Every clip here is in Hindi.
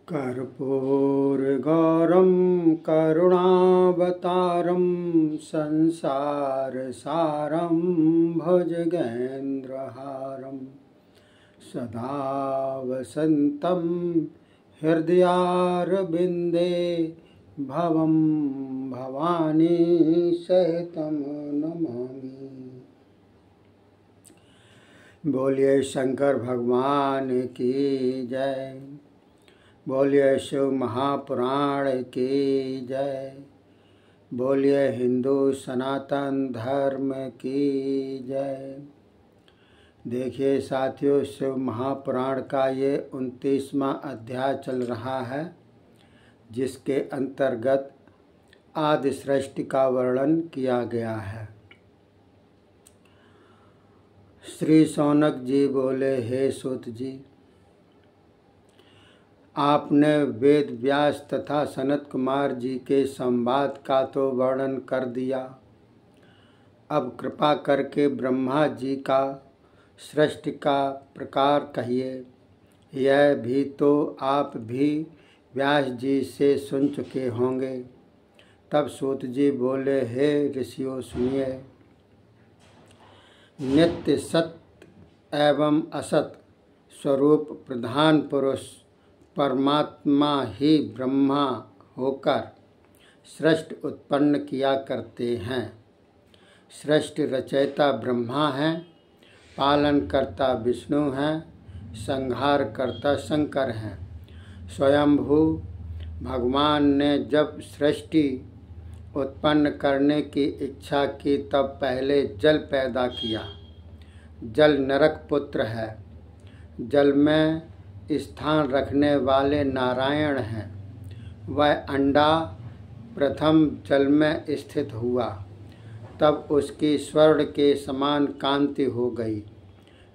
कर्पूरगौरं करुणावतारं संसारसारं भुजगेन्द्रहारं सदा वसन्तं हृदयारविन्दे भवं भवानी सहितं नमामि। बोलिए शंकर भगवान की जय। बोलिए शिव महापुराण की जय। बोलिए हिंदू सनातन धर्म की जय। देखिए साथियों, शिव महापुराण का ये 29वां अध्याय चल रहा है, जिसके अंतर्गत आदि सृष्टि का वर्णन किया गया है। श्री शौनक जी बोले, हे सूत जी, आपने वेद व्यास तथा सनत कुमार जी के संवाद का तो वर्णन कर दिया। अब कृपा करके ब्रह्मा जी का सृष्टि का प्रकार कहिए। यह भी तो आप भी व्यास जी से सुन चुके होंगे। तब सूत जी बोले, हे ऋषियों सुनिए। नित्य सत्य एवं असत स्वरूप प्रधान पुरुष परमात्मा ही ब्रह्मा होकर सृष्टि उत्पन्न किया करते हैं। सृष्टि रचयिता ब्रह्मा है, पालन करता विष्णु है, संहार करता शंकर हैं। स्वयंभू भगवान ने जब सृष्टि उत्पन्न करने की इच्छा की तब पहले जल पैदा किया। जल नरक पुत्र है। जल में स्थान रखने वाले नारायण हैं। वह अंडा प्रथम जल में स्थित हुआ, तब उसकी स्वर्ण के समान कांति हो गई।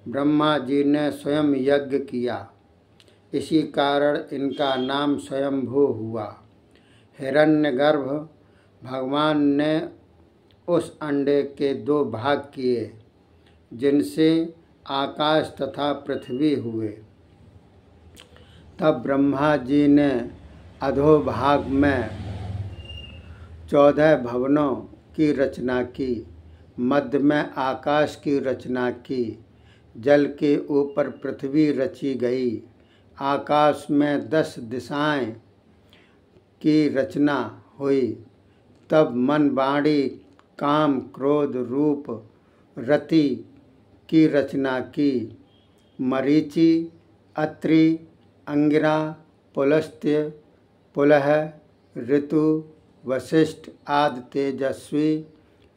ब्रह्मा जी ने स्वयं यज्ञ किया, इसी कारण इनका नाम स्वयंभू हुआ। हिरण्यगर्भ भगवान ने उस अंडे के 2 भाग किए, जिनसे आकाश तथा पृथ्वी हुए। तब ब्रह्मा जी ने अधोभाग में 14 भवनों की रचना की, मध्य में आकाश की रचना की, जल के ऊपर पृथ्वी रची गई, आकाश में 10 दिशाएं की रचना हुई। तब मन, वाणी, काम, क्रोध, रूप, रति की रचना की। मरीचि, अत्रि, अंगिरा, पुलस्त्य, पुलह, ऋतु, वशिष्ठ आदि तेजस्वी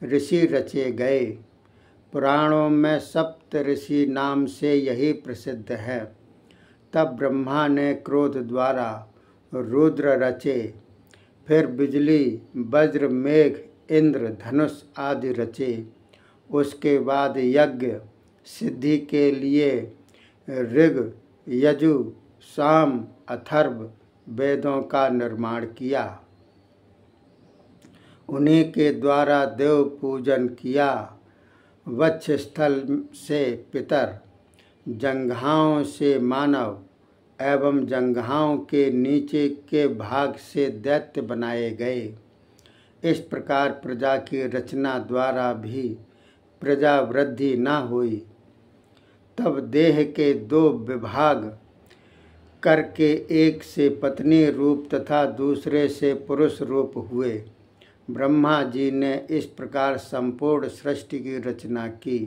ऋषि रचे गए। पुराणों में सप्त ऋषि नाम से यही प्रसिद्ध है। तब ब्रह्मा ने क्रोध द्वारा रुद्र रचे, फिर बिजली, वज्र, मेघ, इंद्र, धनुष आदि रचे। उसके बाद यज्ञ सिद्धि के लिए ऋग, यजु, साम, अथर्व वेदों का निर्माण किया। उन्हीं के द्वारा देव पूजन किया। वक्षस्थल से पितर, जंघाओं से मानव एवं जंघाओं के नीचे के भाग से दैत्य बनाए गए। इस प्रकार प्रजा की रचना द्वारा भी प्रजा वृद्धि न हुई। तब देह के 2 विभाग करके एक से पत्नी रूप तथा दूसरे से पुरुष रूप हुए। ब्रह्मा जी ने इस प्रकार संपूर्ण सृष्टि की रचना की।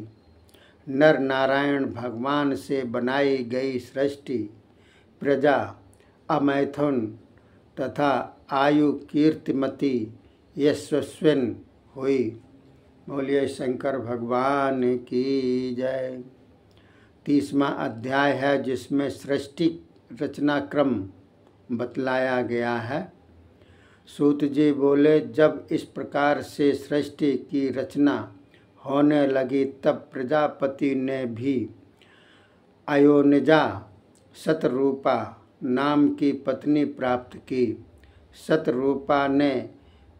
नर नारायण भगवान से बनाई गई सृष्टि प्रजा अमैथुन तथा आयु कीर्तिमती यशस्विन हुई। बोलिए शंकर भगवान की जय। 30वां अध्याय है, जिसमें सृष्टि रचना क्रम बतलाया गया है। सूत जी बोले, जब इस प्रकार से सृष्टि की रचना होने लगी तब प्रजापति ने भी अयोनिजा शतरूपा नाम की पत्नी प्राप्त की। शतरूपा ने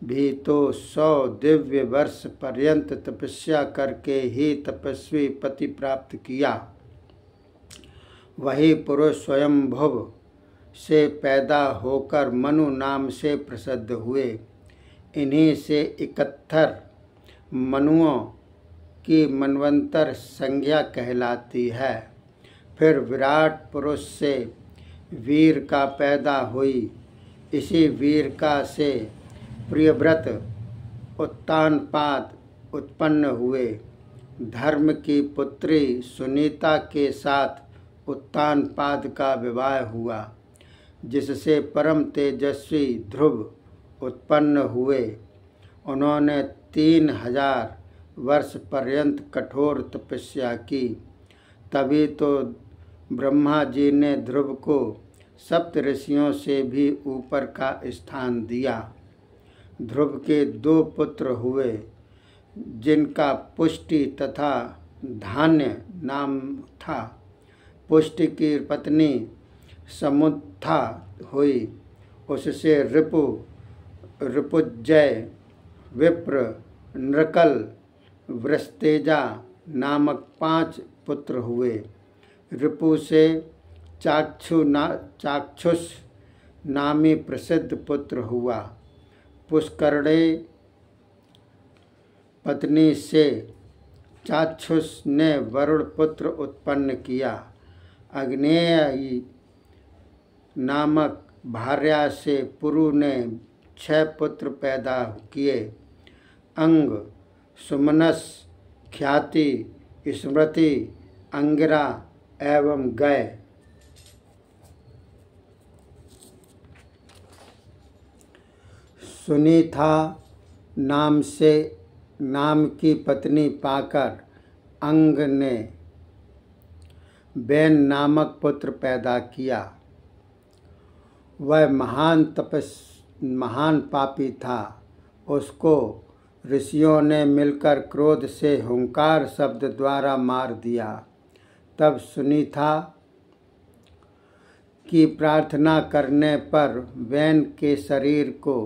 भी तो 100 दिव्य वर्ष पर्यंत तपस्या करके ही तपस्वी पति प्राप्त किया। वही पुरुष स्वयंभुव से पैदा होकर मनु नाम से प्रसिद्ध हुए। इन्हीं से 71 मनुओं की मनवंतर संज्ञा कहलाती है। फिर विराट पुरुष से वीर का पैदा हुई। इसी वीर का से प्रियव्रत उत्तानपाद उत्पन्न हुए। धर्म की पुत्री सुनीता के साथ उत्तानपाद का विवाह हुआ, जिससे परम तेजस्वी ध्रुव उत्पन्न हुए। उन्होंने 3000 वर्ष पर्यंत कठोर तपस्या की। तभी तो ब्रह्मा जी ने ध्रुव को सप्त ऋषियों से भी ऊपर का स्थान दिया। ध्रुव के 2 पुत्र हुए, जिनका पुष्टि तथा धान्य नाम था। पुष्टि की पत्नी समुत्था हुई। उससे रिपुजय, विप्र, नृकल, वृषतेजा नामक 5 पुत्र हुए। रिपु से चाक्षुष नामी प्रसिद्ध पुत्र हुआ। पुष्करणे पत्नी से चाक्षुष ने वरुण पुत्र उत्पन्न किया। अग्नेय नामक भार्या से पुरु ने 6 पुत्र पैदा किए। अंग, सुमनस, ख्याति, स्मृति, अंगिरा एवं गय। सुनीता नाम की पत्नी पाकर अंग ने बैन नामक पुत्र पैदा किया। वह महान पापी था। उसको ऋषियों ने मिलकर क्रोध से हुंकार शब्द द्वारा मार दिया। तब सुनीता की प्रार्थना करने पर बैन के शरीर को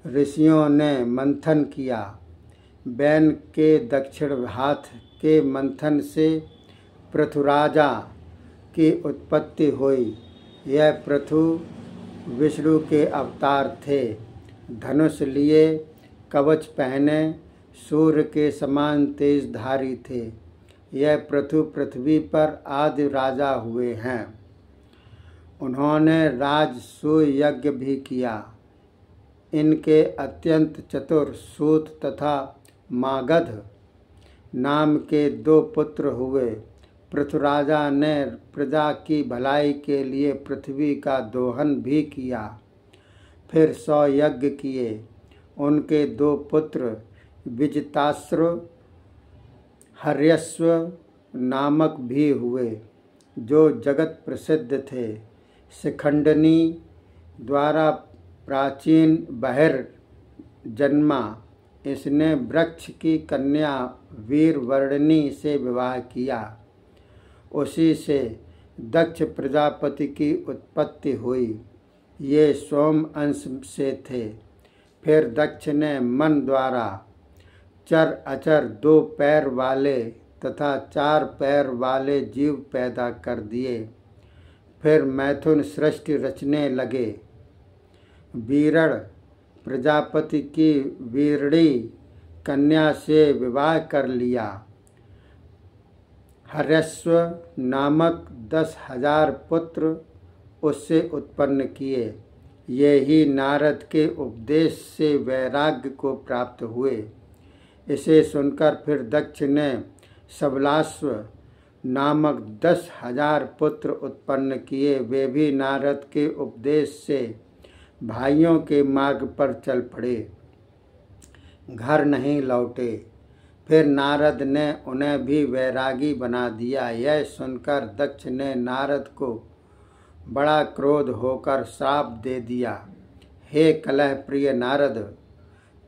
ऋषियों ने मंथन किया। बैन के दक्षिण हाथ के मंथन से पृथुराजा की उत्पत्ति हुई। यह पृथु विष्णु के अवतार थे। धनुष लिए, कवच पहने, सूर्य के समान तेजधारी थे। यह पृथु पृथ्वी पर आदि राजा हुए हैं। उन्होंने राजसूय यज्ञ भी किया। इनके अत्यंत चतुर सूत तथा मागध नाम के 2 पुत्र हुए। पृथुराजा ने प्रजा की भलाई के लिए पृथ्वी का दोहन भी किया। फिर 100 यज्ञ किए। उनके 2 पुत्र विजिताश्र, हर्यश्व नामक भी हुए, जो जगत प्रसिद्ध थे। शिखंडनी द्वारा प्राचीन बहिर जन्मा। इसने वृक्ष की कन्या वीरवर्णिनी से विवाह किया। उसी से दक्ष प्रजापति की उत्पत्ति हुई। ये सोम अंश से थे। फिर दक्ष ने मन द्वारा चर अचर 2 पैर वाले तथा 4 पैर वाले जीव पैदा कर दिए। फिर मैथुन सृष्टि रचने लगे। वीरण प्रजापति की वीरणी कन्या से विवाह कर लिया। हर्यश्व नामक 10,000 पुत्र उससे उत्पन्न किए। ये ही नारद के उपदेश से वैराग्य को प्राप्त हुए। इसे सुनकर फिर दक्ष ने सबलाश्व नामक 10,000 पुत्र उत्पन्न किए। वे भी नारद के उपदेश से भाइयों के मार्ग पर चल पड़े, घर नहीं लौटे। फिर नारद ने उन्हें भी वैरागी बना दिया। यह सुनकर दक्ष ने नारद को बड़ा क्रोध होकर श्राप दे दिया। हे कलह प्रिय नारद,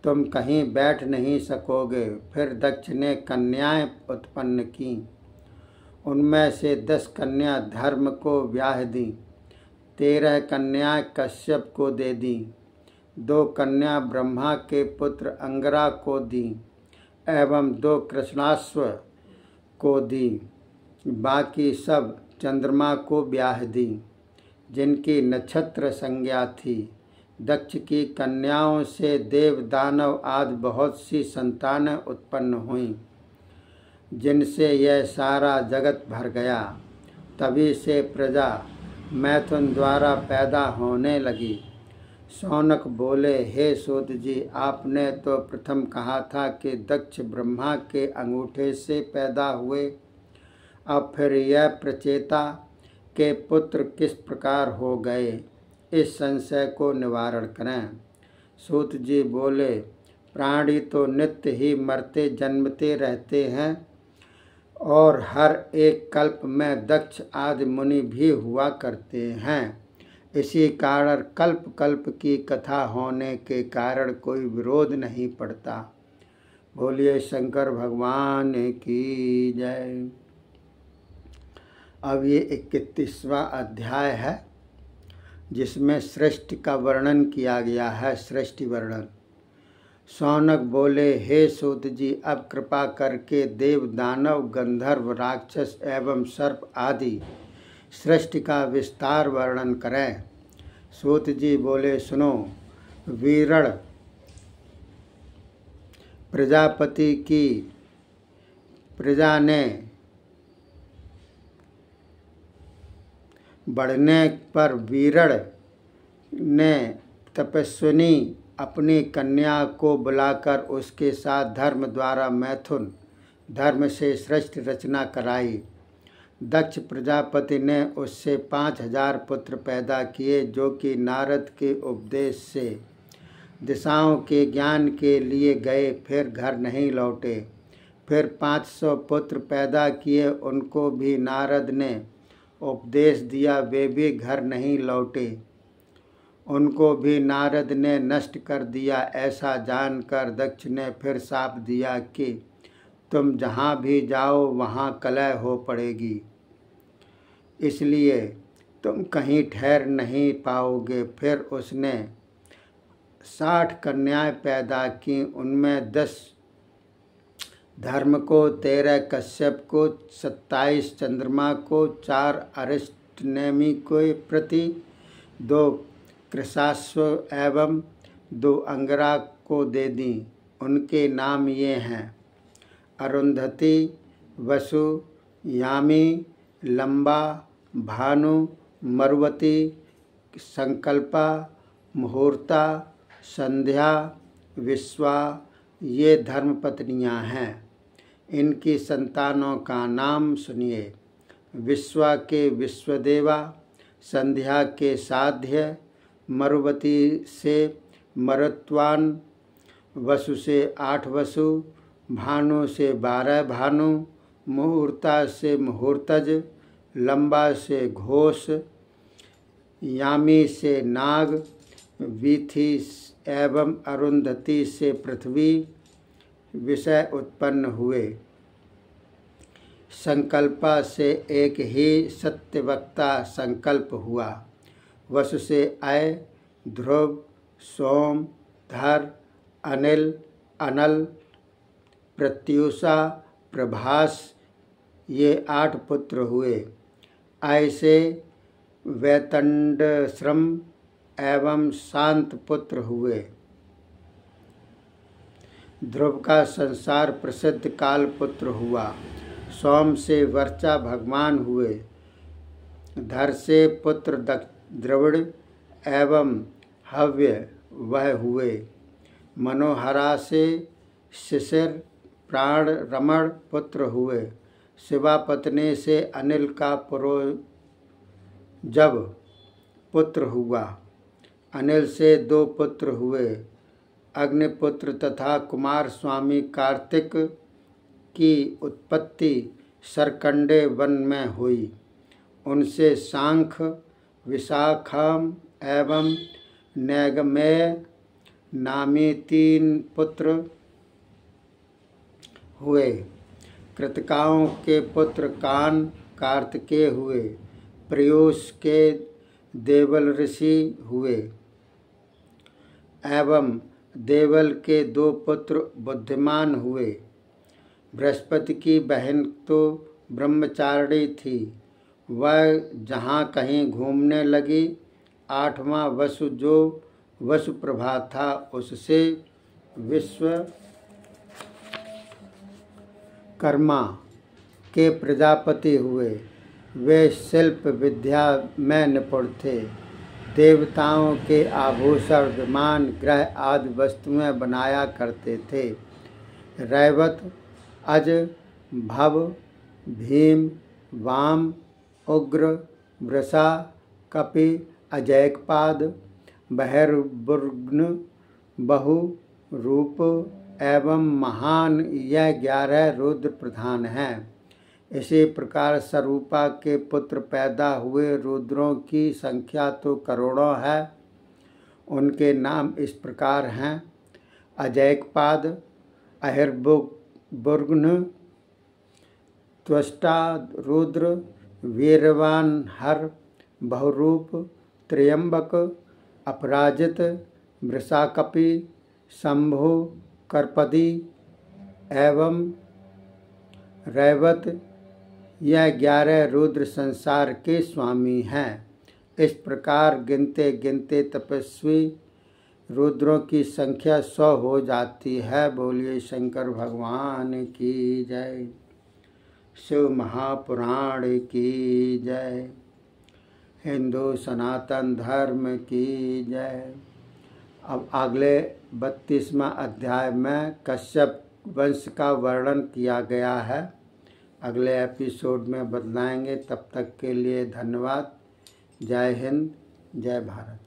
तुम कहीं बैठ नहीं सकोगे। फिर दक्ष ने कन्याएं उत्पन्न की। उनमें से 10 कन्या धर्म को ब्याह दी। 13 कन्याएं कश्यप को दे दी। 2 कन्या ब्रह्मा के पुत्र अंगरा को दी एवं 2 कृष्णाश्व को दी। बाकी सब चंद्रमा को ब्याह दी। जिनकी नक्षत्र संज्ञा थी। दक्ष की कन्याओं से देव दानव आदि बहुत सी संतानें उत्पन्न हुईं, जिनसे यह सारा जगत भर गया। तभी से प्रजा मैथुन द्वारा पैदा होने लगी। शौनक बोले, हे सूत जी, आपने तो प्रथम कहा था कि दक्ष ब्रह्मा के अंगूठे से पैदा हुए, अब फिर यह प्रचेता के पुत्र किस प्रकार हो गए, इस संशय को निवारण करें। सूत जी बोले, प्राणी तो नित्य ही मरते जन्मते रहते हैं और हर एक कल्प में दक्ष आदि मुनि भी हुआ करते हैं। इसी कारण कल्प कल्प की कथा होने के कारण कोई विरोध नहीं पड़ता। बोलिए शंकर भगवान की जय। अब ये 31वां अध्याय है, जिसमें सृष्टि का वर्णन किया गया है। सृष्टि वर्णन। शौनक बोले, हे सूत जी, अब कृपा करके देव दानव गंधर्व राक्षस एवं सर्प आदि सृष्टि का विस्तार वर्णन करें। सूत जी बोले, सुनो। वीरण प्रजापति की प्रजा ने बढ़ने पर वीरण ने तपस्विनी अपनी कन्या को बुलाकर उसके साथ धर्म द्वारा मैथुन धर्म से सृष्टि रचना कराई। दक्ष प्रजापति ने उससे 5000 पुत्र पैदा किए, जो कि नारद के उपदेश से दिशाओं के ज्ञान के लिए गए, फिर घर नहीं लौटे। फिर 500 पुत्र पैदा किए, उनको भी नारद ने उपदेश दिया, वे भी घर नहीं लौटे, उनको भी नारद ने नष्ट कर दिया। ऐसा जानकर दक्ष ने फिर शाप दिया कि तुम जहाँ भी जाओ वहाँ कलह हो पड़ेगी, इसलिए तुम कहीं ठहर नहीं पाओगे। फिर उसने 60 कन्याएं पैदा की, उनमें 10 धर्म को, 13 कश्यप को, 27 चंद्रमा को, 4 अरिष्टनेमि को प्रति, 2 कृशाश्व एवं 2 अंगरा को दे दी। उनके नाम ये हैं: अरुंधति, वसु, यामी, लंबा, भानु, मरुवती, संकल्पा, मुहूर्ता, संध्या, विश्वा, ये धर्मपत्नियां हैं। इनकी संतानों का नाम सुनिए। विश्वा के विश्वदेवा, संध्या के साध्य, मरुवती से मरुत्वान, वसु से 8 वसु, भानु से 12 भानु, मुहूर्ता से मुहूर्तज, लंबा से घोष, यामी से नाग, वीथी एवं अरुंधति से पृथ्वी विषय उत्पन्न हुए। संकल्पा से एक ही सत्यवक्ता संकल्प हुआ। वसु से अय, ध्रुव, सोम, धर, अनिल, अनल, प्रत्युषा, प्रभास, ये 8 पुत्र हुए। अय से वैतंडश्रम एवं शांत पुत्र हुए। ध्रुव का संसार प्रसिद्ध काल पुत्र हुआ। सोम से वर्चा भगवान हुए। धर से पुत्र द्रविड़ एवं हव्य वह हुए। मनोहरा से शिशिर प्राण रमण पुत्र हुए। शिवा पत्नी से अनिल का जब पुत्र हुआ। अनिल से 2 पुत्र हुए। अग्निपुत्र तथा कुमार स्वामी कार्तिक की उत्पत्ति सरकंडे वन में हुई। उनसे सांख, विशाखम एवं नैगमेय नामी 3 पुत्र हुए। कृतकाओं के पुत्र कान कार्तिकेय हुए। प्रयूष के देवल ऋषि हुए एवं देवल के 2 पुत्र बुद्धिमान हुए। बृहस्पति की बहन तो ब्रह्मचारिणी थी, वह जहाँ कहीं घूमने लगी। 8वां वसु जो वसुप्रभा था उससे विश्वकर्मा के प्रजापति हुए। वे शिल्प विद्या में निपुण थे। देवताओं के आभूषण, विमान, ग्रह आदि वस्तुएं बनाया करते थे। रैवत, अज, भव, भीम, वाम, उग्र, वृषा, कपि, अजैकपाद, बहिर्बुर्ग्न, बहु रूप एवं महान, यह 11 रुद्र प्रधान हैं। इसी प्रकार स्वरूपा के पुत्र पैदा हुए। रुद्रों की संख्या तो करोड़ों है। उनके नाम इस प्रकार हैं: अजैकपाद, अहिर्बुर्ग्न, त्वष्टा रुद्र, वीरवान हर, बहुरूप, त्र्यंबक, अपराजित, वृषाकपि, शंभु, कर्पदी एवं रैवत। यह 11 रुद्र संसार के स्वामी हैं। इस प्रकार गिनते गिनते तपस्वी रुद्रों की संख्या 100 हो जाती है। बोलिए शंकर भगवान की जय। शिव महापुराण की जय। हिंदू सनातन धर्म की जय। अब अगले 32वां अध्याय में कश्यप वंश का वर्णन किया गया है। अगले एपिसोड में बदलाएंगे। तब तक के लिए धन्यवाद। जय हिंद, जय भारत।